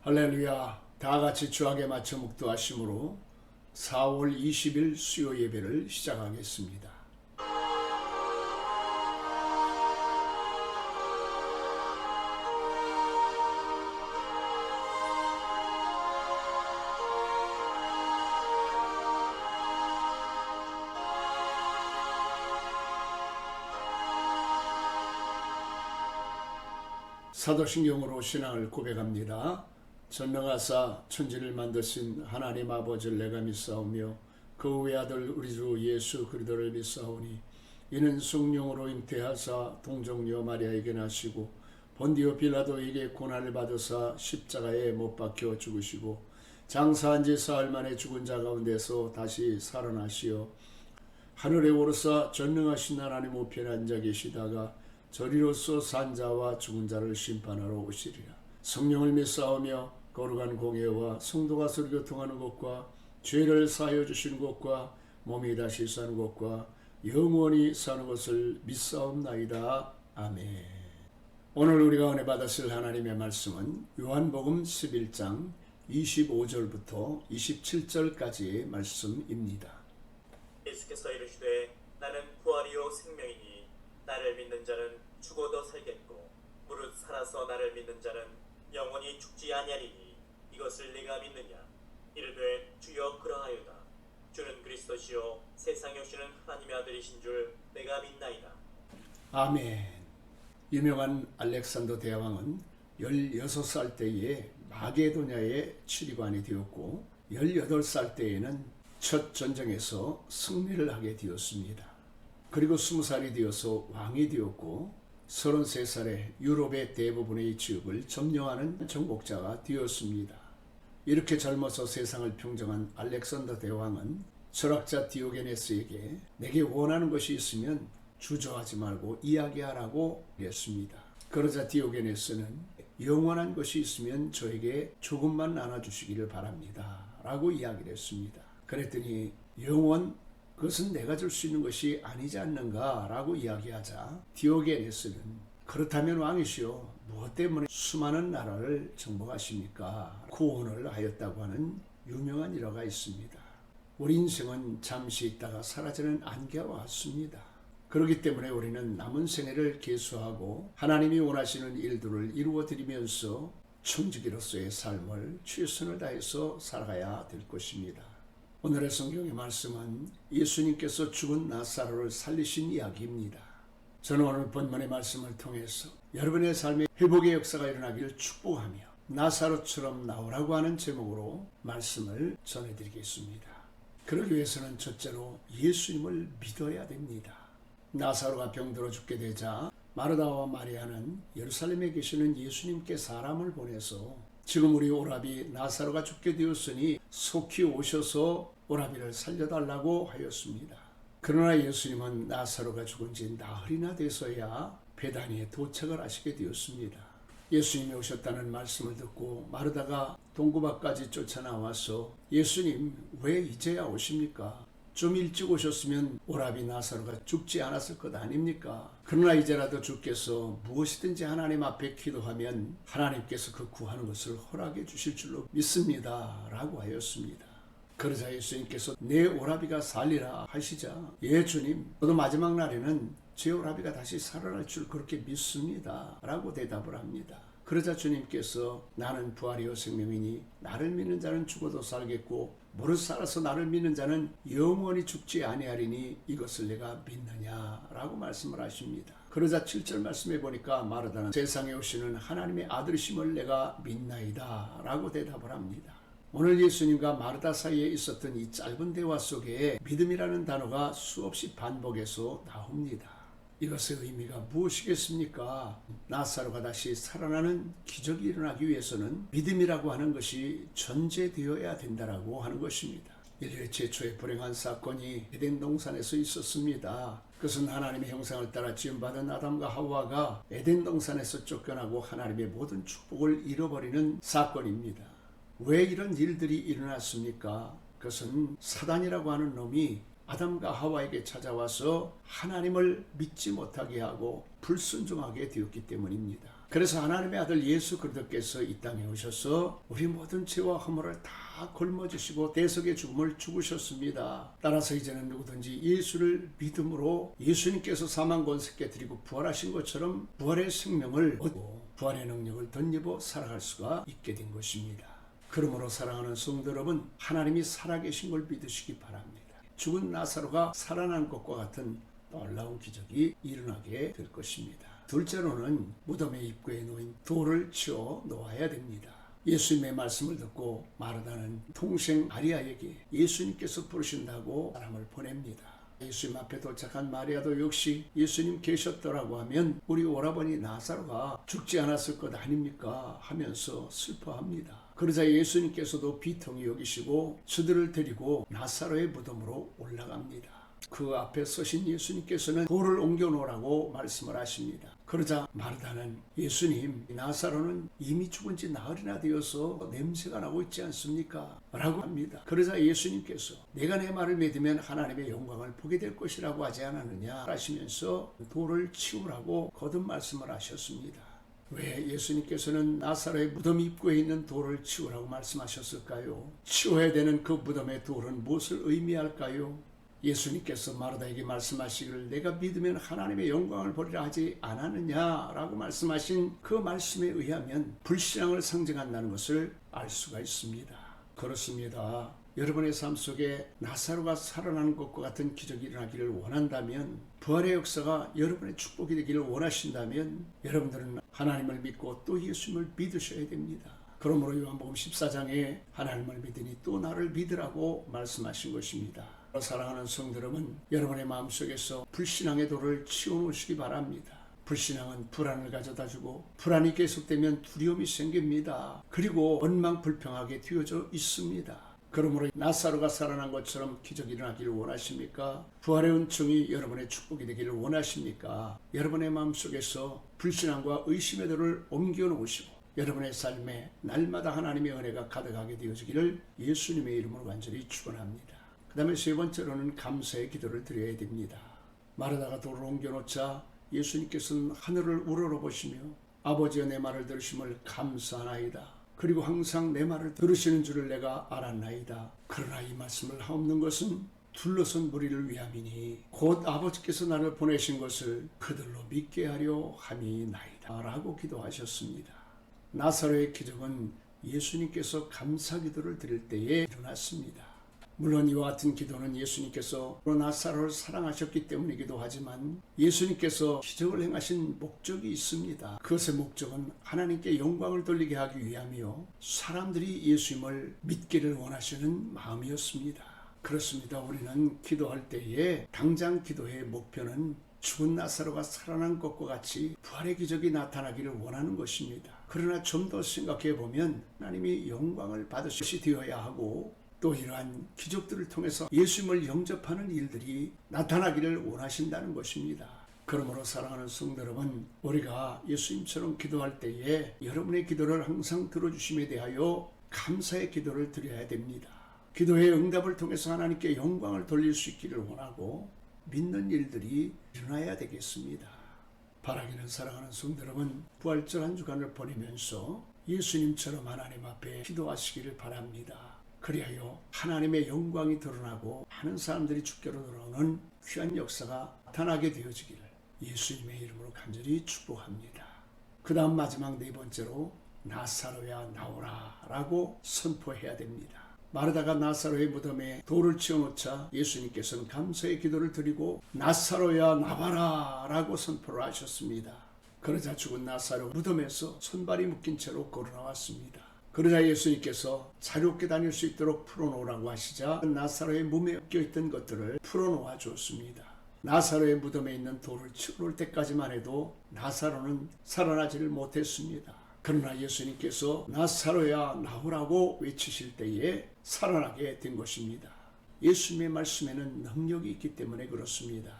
할렐루야. 다 같이 주악에 맞춰 묵도하심으로 4월 20일 수요 예배를 시작하겠습니다. 사도신경으로 신앙을 고백합니다. 전능하사 천지를 만드신 하나님 아버지를 내가 믿사오며 그 외아들 우리 주 예수 그리스도를 믿사오니 이는 성령으로 잉태하사 동정녀 마리아에게 나시고 본디오 빌라도에게 고난을 받으사 십자가에 못 박혀 죽으시고 장사한 지 사흘 만에 죽은 자 가운데서 다시 살아나시어 하늘에 오르사 전능하신 하나님 우편에 앉아 계시다가 저리로서 산 자와 죽은 자를 심판하러 오시리라. 성령을 믿사오며 거룩한 공예와 성도가 서로 교통하는 것과 죄를 사하여 주시는 것과 몸이 다시 사는 것과 영원히 사는 것을 믿사옵나이다. 아멘. 오늘 우리가 은혜 받았을 하나님의 말씀은 요한복음 11장 25절부터 27절까지의 말씀입니다. 예수께서 이르시되 나는 부활이요 생명이니 나를 믿는 자는 죽어도 살겠고 무릇 살아서 나를 믿는 자는 영원히 죽지 아니하리니 이것을 내가 믿느냐. 이르되 주여 그러하여다. 주는 그리스도시요 세상에 오시는 하나님의 아들이신 줄 내가 믿나이다. 아멘. 유명한 알렉산더 대왕은 16살 때에 마게도냐에 치리관이 되었고 18살 때에는 첫 전쟁에서 승리를 하게 되었습니다. 그리고 20살이 되어서 왕이 되었고 33살에 유럽의 대부분의 지역을 점령하는 정복자가 되었습니다. 이렇게 젊어서 세상을 평정한 알렉산더 대왕은 철학자 디오게네스에게 내게 원하는 것이 있으면 주저하지 말고 이야기하라고 했습니다. 그러자 디오게네스는 영원한 것이 있으면 저에게 조금만 나눠주시기를 바랍니다 라고 이야기를 했습니다. 그랬더니 영원 그것은 내가 줄 수 있는 것이 아니지 않는가 라고 이야기하자 디오게네스는 그렇다면 왕이시여 무엇 때문에 수많은 나라를 정복하십니까? 구원을 하였다고 하는 유명한 일화가 있습니다. 우리 인생은 잠시 있다가 사라지는 안개와 같습니다. 그렇기 때문에 우리는 남은 생애를 계수하고 하나님이 원하시는 일들을 이루어드리면서 청지기로서의 삶을 최선을 다해서 살아가야 될 것입니다. 오늘의 성경의 말씀은 예수님께서 죽은 나사로를 살리신 이야기입니다. 저는 오늘 본문의 말씀을 통해서 여러분의 삶에 회복의 역사가 일어나기를 축복하며 나사로처럼 나오라고 하는 제목으로 말씀을 전해드리겠습니다. 그러기 위해서는 첫째로 예수님을 믿어야 됩니다. 나사로가 병들어 죽게 되자 마르다와 마리아는 예루살렘에 계시는 예수님께 사람을 보내서 지금 우리 오라비 나사로가 죽게 되었으니 속히 오셔서 오라비를 살려달라고 하였습니다. 그러나 예수님은 나사로가 죽은 지 나흘이나 돼서야 베다니에 도착을 하시게 되었습니다. 예수님이 오셨다는 말씀을 듣고 마르다가 동구밭까지 쫓아나와서 예수님 왜 이제야 오십니까? 좀 일찍 오셨으면 오라비 나사로가 죽지 않았을 것 아닙니까? 그러나 이제라도 주께서 무엇이든지 하나님 앞에 기도하면 하나님께서 그 구하는 것을 허락해 주실 줄로 믿습니다 라고 하였습니다. 그러자 예수님께서 내 오라비가 살리라 하시자 예 주님 저도 마지막 날에는 제 오라비가 다시 살아날 줄 그렇게 믿습니다 라고 대답을 합니다. 그러자 주님께서 나는 부활이요 생명이니 나를 믿는 자는 죽어도 살겠고 무릇 살아서 나를 믿는 자는 영원히 죽지 아니하리니 이것을 내가 믿느냐라고 말씀을 하십니다. 그러자 7절 말씀해 보니까 마르다는 세상에 오시는 하나님의 아들이심을 내가 믿나이다 라고 대답을 합니다. 오늘 예수님과 마르다 사이에 있었던 이 짧은 대화 속에 믿음이라는 단어가 수없이 반복해서 나옵니다. 이것의 의미가 무엇이겠습니까? 나사로가 다시 살아나는 기적이 일어나기 위해서는 믿음이라고 하는 것이 전제되어야 된다라고 하는 것입니다. 인류의 최초의 불행한 사건이 에덴 동산에서 있었습니다. 그것은 하나님의 형상을 따라 지음받은 아담과 하와가 에덴 동산에서 쫓겨나고 하나님의 모든 축복을 잃어버리는 사건입니다. 왜 이런 일들이 일어났습니까? 그것은 사단이라고 하는 놈이 아담과 하와에게 찾아와서 하나님을 믿지 못하게 하고 불순종하게 되었기 때문입니다. 그래서 하나님의 아들 예수 그리스도께서 이 땅에 오셔서 우리 모든 죄와 허물을 다 걸머지시고 대속의 죽음을 죽으셨습니다. 따라서 이제는 누구든지 예수를 믿음으로 예수님께서 사망 권세 드리고 부활하신 것처럼 부활의 생명을 얻고 부활의 능력을 덧입어 살아갈 수가 있게 된 것입니다. 그러므로 사랑하는 성도 여러분, 하나님이 살아계신 걸 믿으시기 바랍니다. 죽은 나사로가 살아난 것과 같은 놀라운 기적이 일어나게 될 것입니다. 둘째로는 무덤의 입구에 놓인 돌을 치워 놓아야 됩니다. 예수님의 말씀을 듣고 마르다는 동생 마리아에게 예수님께서 부르신다고 사람을 보냅니다. 예수님 앞에 도착한 마리아도 역시 예수님 계셨더라고 하면 우리 오라버니 나사로가 죽지 않았을 것 아닙니까? 하면서 슬퍼합니다. 그러자 예수님께서도 비통히 여기시고 저들을 데리고 나사로의 무덤으로 올라갑니다. 그 앞에 서신 예수님께서는 돌을 옮겨 놓으라고 말씀을 하십니다. 그러자 마르다는 예수님, 나사로는 이미 죽은 지 나흘이나 되어서 냄새가 나고 있지 않습니까? 라고 합니다. 그러자 예수님께서 내가 내 말을 믿으면 하나님의 영광을 보게 될 것이라고 하지 않았느냐 하시면서 돌을 치우라고 거듭 말씀을 하셨습니다. 왜 예수님께서는 나사로의 무덤 입구에 있는 돌을 치우라고 말씀하셨을까요? 치워야 되는 그 무덤의 돌은 무엇을 의미할까요? 예수님께서 마르다에게 말씀하시기를 내가 믿으면 하나님의 영광을 보리라 하지 않았느냐라고 말씀하신 그 말씀에 의하면 불신앙을 상징한다는 것을 알 수가 있습니다. 그렇습니다. 여러분의 삶 속에 나사로가 살아나는 것과 같은 기적이 일어나기를 원한다면, 부활의 역사가 여러분의 축복이 되기를 원하신다면 여러분들은 하나님을 믿고 또 예수님을 믿으셔야 됩니다. 그러므로 요한복음 14장에 하나님을 믿으니 또 나를 믿으라고 말씀하신 것입니다. 사랑하는 성도 여러분, 여러분의 마음속에서 불신앙의 돌을 치워놓으시기 바랍니다. 불신앙은 불안을 가져다주고 불안이 계속되면 두려움이 생깁니다. 그리고 원망불평하게 되어져 있습니다. 그러므로 나사로가 살아난 것처럼 기적이 일어나기를 원하십니까? 부활의 은총이 여러분의 축복이 되기를 원하십니까? 여러분의 마음속에서 불신앙과 의심의 돌을 옮겨 놓으시고 여러분의 삶에 날마다 하나님의 은혜가 가득하게 되어지기를 예수님의 이름으로 간절히 축원합니다. 그 다음에 세 번째로는 감사의 기도를 드려야 됩니다. 마르다가 돌을 옮겨놓자 예수님께서는 하늘을 우러러보시며 아버지여 내 말을 들으심을 감사하나이다. 그리고 항상 내 말을 들으시는 줄을 내가 알았나이다. 그러나 이 말씀을 하옵는 것은 둘러선 무리를 위함이니 곧 아버지께서 나를 보내신 것을 그들로 믿게 하려 함이나이다 라고 기도하셨습니다. 나사로의 기적은 예수님께서 감사 기도를 드릴 때에 일어났습니다. 물론 이와 같은 기도는 예수님께서 나사로를 사랑하셨기 때문이기도 하지만 예수님께서 기적을 행하신 목적이 있습니다. 그것의 목적은 하나님께 영광을 돌리게 하기 위함이요 사람들이 예수님을 믿기를 원하시는 마음이었습니다. 그렇습니다. 우리는 기도할 때에 당장 기도의 목표는 죽은 나사로가 살아난 것과 같이 부활의 기적이 나타나기를 원하는 것입니다. 그러나 좀 더 생각해 보면 하나님이 영광을 받으시 되어야 하고 또 이러한 기적들을 통해서 예수님을 영접하는 일들이 나타나기를 원하신다는 것입니다. 그러므로 사랑하는 성도 여러분, 우리가 예수님처럼 기도할 때에 여러분의 기도를 항상 들어주심에 대하여 감사의 기도를 드려야 됩니다. 기도의 응답을 통해서 하나님께 영광을 돌릴 수 있기를 원하고 믿는 일들이 일어나야 되겠습니다. 바라기는 사랑하는 성도 여러분, 부활절 한 주간을 보내면서 예수님처럼 하나님 앞에 기도하시기를 바랍니다. 그리하여 하나님의 영광이 드러나고 많은 사람들이 주께로 돌아오는 귀한 역사가 나타나게 되어지기를 예수님의 이름으로 간절히 축복합니다. 그 다음 마지막 네 번째로 나사로야 나오라 라고 선포해야 됩니다. 마르다가 나사로의 무덤에 돌을 치워놓자 예수님께서는 감사의 기도를 드리고 나사로야 나와라 라고 선포를 하셨습니다. 그러자 죽은 나사로 무덤에서 손발이 묶인 채로 걸어나왔습니다. 그러자 예수님께서 자유롭게 다닐 수 있도록 풀어놓으라고 하시자 나사로의 몸에 엮여있던 것들을 풀어놓아 주었습니다. 나사로의 무덤에 있는 돌을 치워놓을 때까지만 해도 나사로는 살아나지를 못했습니다. 그러나 예수님께서 나사로야 나오라고 외치실 때에 살아나게 된 것입니다. 예수님의 말씀에는 능력이 있기 때문에 그렇습니다.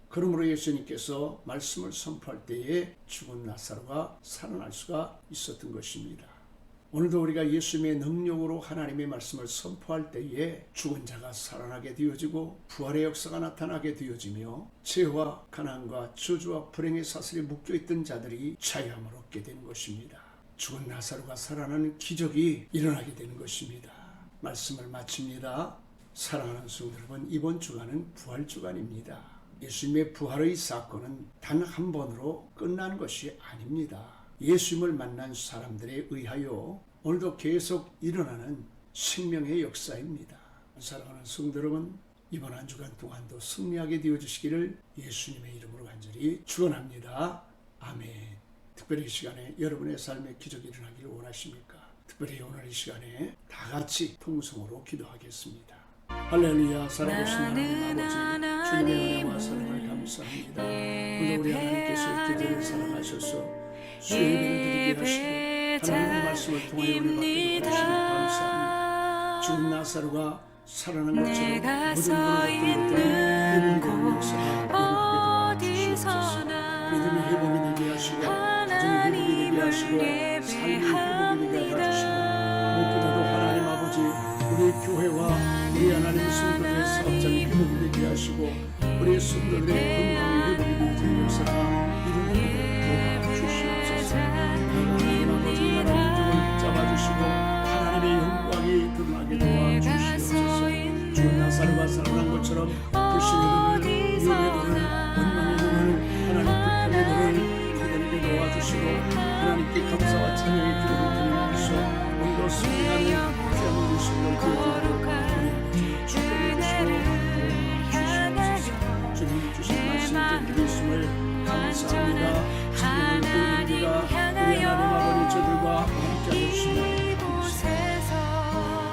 그러므로 예수님께서 말씀을 선포할 때에 죽은 나사로가 살아날 수가 있었던 것입니다. 오늘도 우리가 예수님의 능력으로 하나님의 말씀을 선포할 때에 죽은 자가 살아나게 되어지고 부활의 역사가 나타나게 되어지며 죄와 가난과 저주와 불행의 사슬에 묶여있던 자들이 자유함을 얻게 되는 것입니다. 죽은 나사로가 살아나는 기적이 일어나게 되는 것입니다. 말씀을 마칩니다. 사랑하는 성도 여러분, 이번 주간은 부활 주간입니다. 예수님의 부활의 사건은 단 한 번으로 끝난 것이 아닙니다. 예수님을 만난 사람들에 의하여 오늘도 계속 일어나는 생명의 역사입니다. 사랑하는 성도 여러분, 이번 한 주간 동안도 승리하게 되어주시기를 예수님의 이름으로 간절히 축원합니다. 아멘. 특별히 이 시간에 여러분의 삶에 기적이 일어나기를 원하십니까? 특별히 오늘 이 시간에 다 같이 통성으로 기도하겠습니다. 할렐루야. 살아계신 하나님 아버지, 주님의 은혜와 사랑을 감사합니다. 오늘 우리 하나님께서 기도를 사랑하셔서 주의 예배를 드리게 하시고 하나님의 말씀을 통하여 우리 받게 하시니 감사합니다. 죽은 나사로가 살아난 것처럼 모든 것들은 믿음의 역사가 일어나게 도와주시옵소서. 믿음의 회복이 되게 하시고 가정의 회복이 되게 하시고 삶의 회복이 되게 하시고 무엇보다도 하나님 아버지 우리 교회와 우리 하나님 성도들의 사업장이 회복이 되게 하시고 우리 성도들의 건강이 회복이 되는 역사가 일어나게 도와주시옵소서. 하나님 아버지 나라의 인종을 붙잡아주시고 하나님의 영광이 드러나게 도와주시옵소서. 죽은 나사로가 살아난 것처럼 불신의 눈을, 위험의 눈을, 원망의 눈을, 하나님 불평의 눈을 거두게 도와주시고 하나님께 감사와 찬양의 기도를 드리면서 오늘도 승리하는 귀한 우리 성도를 되어주도록 우리 축복해 주시고 도와주시옵소서. 주님이 주신 말씀 듣고 있음을 감사합니다. 생명을 보입니다. 우리 하나님 아버지 저들과 함께 하시옵시고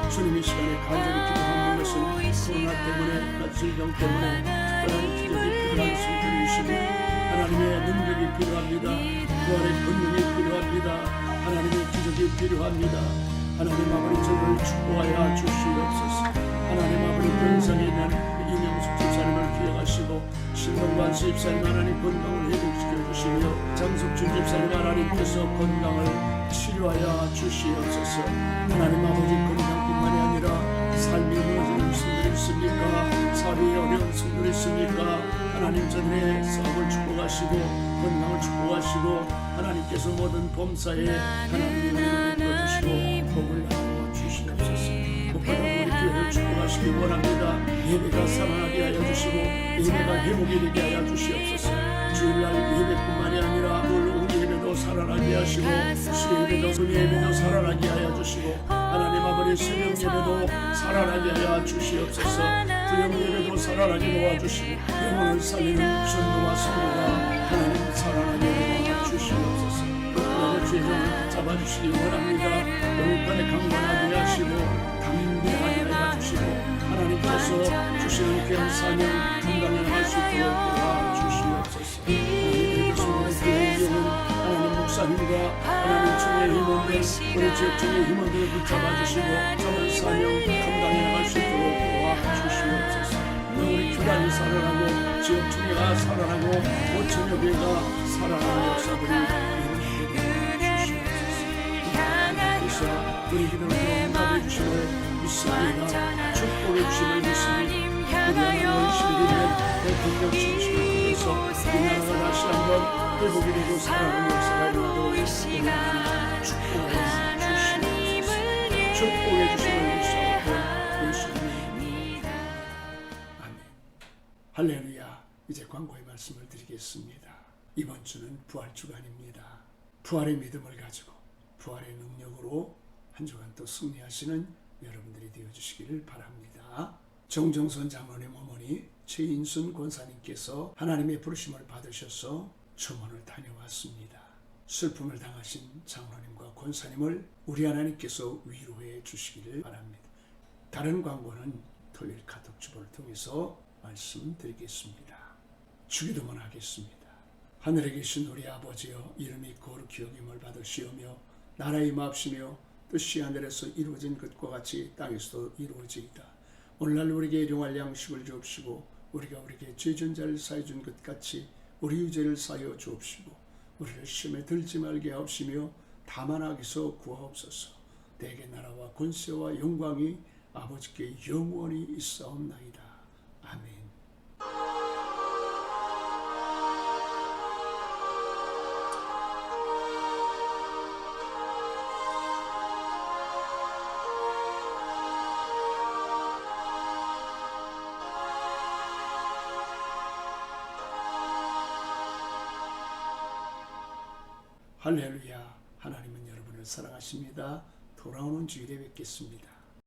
주님이 시간에 간절히 기도하는 것은 코로나 때문에 질병 때문에 특별한 기적이 필요한 성도이시니 하나님의 능력이 필요합니다. 부활의 권능이 필요합니다. 하나님의 기적이 필요합니다. 하나님 아버지 저를 축복하여 주시옵소서. 하나님 아버지 병상에 있는 이명숙 집사님을 기억하시고 신동관 집사님 하나님 건강을 회복시켜 주시며 장석준 집사님 하나님께서 건강을 치료하여 주시옵소서. 하나님 아버지 건강뿐만이 아니라 삶이 무너지는 성들이 있습니까? 사회에 어려운 성들이 있습니까? 하나님 저들의 싸움을 축복하시고 건강을 축복하시고 하나님께서 모든 범사에 하나님의 은혜를 부어주시고 복을 나누어 주시옵소서. 무엇보다 우리 교회를 축복하시기 원합니다. 예배가 살아나게 하여 주시고 예배가 회복이 되게 하여 주시옵소서. 주일날 예배뿐만이 아니라 놀러온 예배도 살아나게 하시고 수 예배도 금 예배도 살아나게 하여 주시고 하나님 아버지 새벽 예배도 살아나게 하여 주시옵소서. 부영 예배도 살아나게 도와주시고 영혼을 살리는 전도와 선교가 하나님 살아나게 하여 주시옵소서. 하나님의 죄를 잡아주시기 원합니다. 영육간에 강건하게 하시고 담대하게 하여 주시고 하나님께서 주시는 귀한 사명 감당해 나갈 수 있도록 도와주시옵소서. 하나님의 교회의 영은 하나님 목사님과 하나님 총회 임원들 우리 지역총회 임원들을 붙잡아주시고 저는 사명 감당해 나갈 수 있도록 도와주시옵소서. 우리 교단이 살아나고 지역총회가 살아나고 5천여 교회가 살아나는 역사들이 일어나게 주시옵소서. 하나님께서 우리 기도를 응답해 주심을 믿습니다. 축복해 주심을 믿습니다. 우리 하나님의 신비된 대통령 진실을 통해서 이 나라가 다시 한번 회복이 되고 살아가는 역사가 일어나도록 축복해 주심을 믿사옵고 예수님 아멘. 할렐루야. 이제 광고의 말씀을 드리겠습니다. 이번 주는 부활 주간입니다. 부활의 믿음을 가지고 부활의 능력으로 한 주간 또 승리하시는 여러분들이 되어주시기를 바랍니다. 정정선 장로님 어머니 최인순 권사님께서 하나님의 부르심을 받으셔서 초문을 다녀왔습니다. 슬픔을 당하신 장로님과 권사님을 우리 하나님께서 위로해 주시기를 바랍니다. 다른 광고는 토요일 카톡 주보를 통해서 말씀드리겠습니다. 주기도문 하겠습니다. 하늘에 계신 우리 아버지여, 이름이 거룩히 여김을 받으시오며 나라의 마옵시며 뜻이 하늘에서 이루어진 것과 같이 땅에서도 이루어지이다. 오늘날 우리에게 일용할 양식을 주옵시고 우리가 우리에게 죄진 자를 사해 준 것 같이 우리 죄를 사하여 주옵시고 우리를 시험에 들지 말게 하옵시며 다만 악에서 구하옵소서. 대개 나라와 권세와 영광이 아버지께 영원히 있사옵나이다. 아멘. 할렐루야. 하나님은 여러분을 사랑하십니다. 돌아오는 주일에 뵙겠습니다.